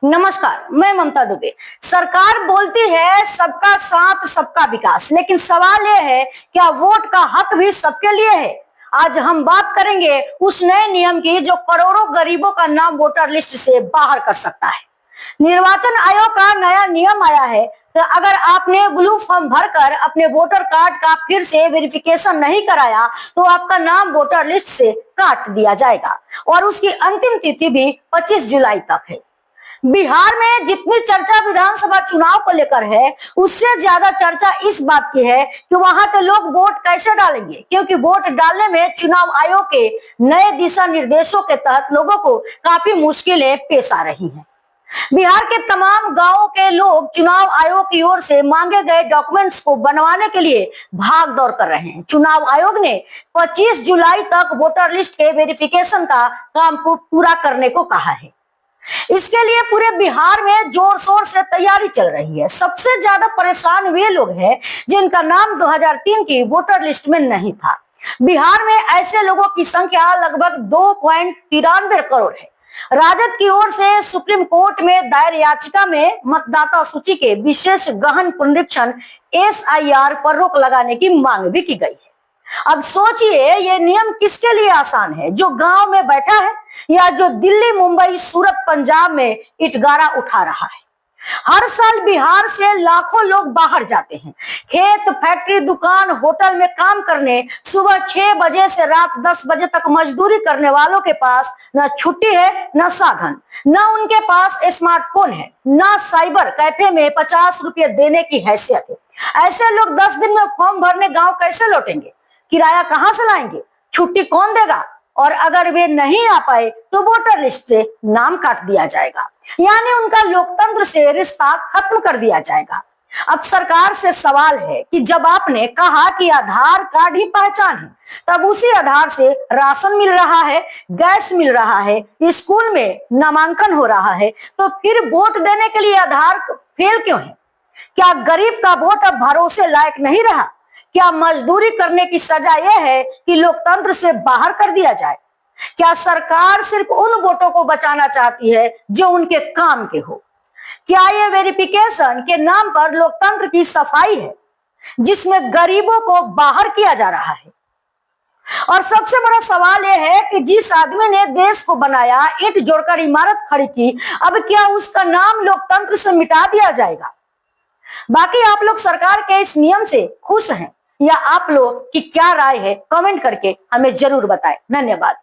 नमस्कार, मैं ममता दुबे। सरकार बोलती है सबका साथ सबका विकास, लेकिन सवाल यह है क्या वोट का हक भी सबके लिए है। आज हम बात करेंगे उस नए नियम की जो करोड़ों गरीबों का नाम वोटर लिस्ट से बाहर कर सकता है। निर्वाचन आयोग का नया नियम आया है तो अगर आपने ब्लू फॉर्म भरकर अपने वोटर कार्ड का फिर से वेरिफिकेशन नहीं कराया तो आपका नाम वोटर लिस्ट से काट दिया जाएगा और उसकी अंतिम तिथि भी 25 जुलाई तक है। बिहार में जितनी चर्चा विधानसभा चुनाव को लेकर है उससे ज्यादा चर्चा इस बात की है कि वहां के लोग वोट कैसे डालेंगे, क्योंकि वोट डालने में चुनाव आयोग के नए दिशा निर्देशों के तहत लोगों को काफी मुश्किलें पेश आ रही हैं। बिहार के तमाम गांवों के लोग चुनाव आयोग की ओर से मांगे गए डॉक्यूमेंट्स को बनवाने के लिए भाग दौड़ कर रहे हैं। चुनाव आयोग ने 25 जुलाई तक वोटर लिस्ट के वेरिफिकेशन का काम पूरा करने को कहा है। इसके लिए पूरे बिहार में जोर शोर से तैयारी चल रही है। सबसे ज्यादा परेशान वे लोग हैं जिनका नाम 2003 की वोटर लिस्ट में नहीं था। बिहार में ऐसे लोगों की संख्या लगभग 2.93 करोड़ है। राजद की ओर से सुप्रीम कोर्ट में दायर याचिका में मतदाता सूची के विशेष गहन पुनरीक्षण SIR पर रोक लगाने की मांग भी की गई है। अब सोचिए ये नियम किसके लिए आसान है, जो गांव में बैठा है या जो दिल्ली, मुंबई, सूरत, पंजाब में इटगारा उठा रहा है। हर साल बिहार से लाखों लोग बाहर जाते हैं, खेत, फैक्ट्री, दुकान, होटल में काम करने। सुबह 6 बजे से रात 10 बजे तक मजदूरी करने वालों के पास न छुट्टी है, न साधन, न उनके पास स्मार्टफोन है, न साइबर कैफे में 50 रुपये देने की हैसियत है। ऐसे लोग 10 दिन में फॉर्म भरने गाँव कैसे लौटेंगे? किराया कहां से लाएंगे? छुट्टी कौन देगा? और अगर वे नहीं आ पाए तो वोटर लिस्ट से नाम काट दिया जाएगा, यानी उनका लोकतंत्र से रिश्ता खत्म कर दिया जाएगा। अब सरकार से सवाल है कि जब आपने कहा कि आधार कार्ड ही पहचान है, तब उसी आधार से राशन मिल रहा है, गैस मिल रहा है, स्कूल में नामांकन हो रहा है, तो फिर वोट देने के लिए आधार फेल क्यों है? क्या गरीब का वोट अब भरोसे लायक नहीं रहा? क्या मजदूरी करने की सजा यह है कि लोकतंत्र से बाहर कर दिया जाए? क्या सरकार सिर्फ उन वोटों को बचाना चाहती है जो उनके काम के हो? क्या ये वेरिफिकेशन के नाम पर लोकतंत्र की सफाई है जिसमें गरीबों को बाहर किया जा रहा है? और सबसे बड़ा सवाल यह है कि जिस आदमी ने देश को बनाया, ईंट जोड़कर इमारत खड़ी की, अब क्या उसका नाम लोकतंत्र से मिटा दिया जाएगा? बाकी आप लोग सरकार के इस नियम से खुश हैं या आप लोग की क्या राय है, कमेंट करके हमें जरूर बताएं। धन्यवाद।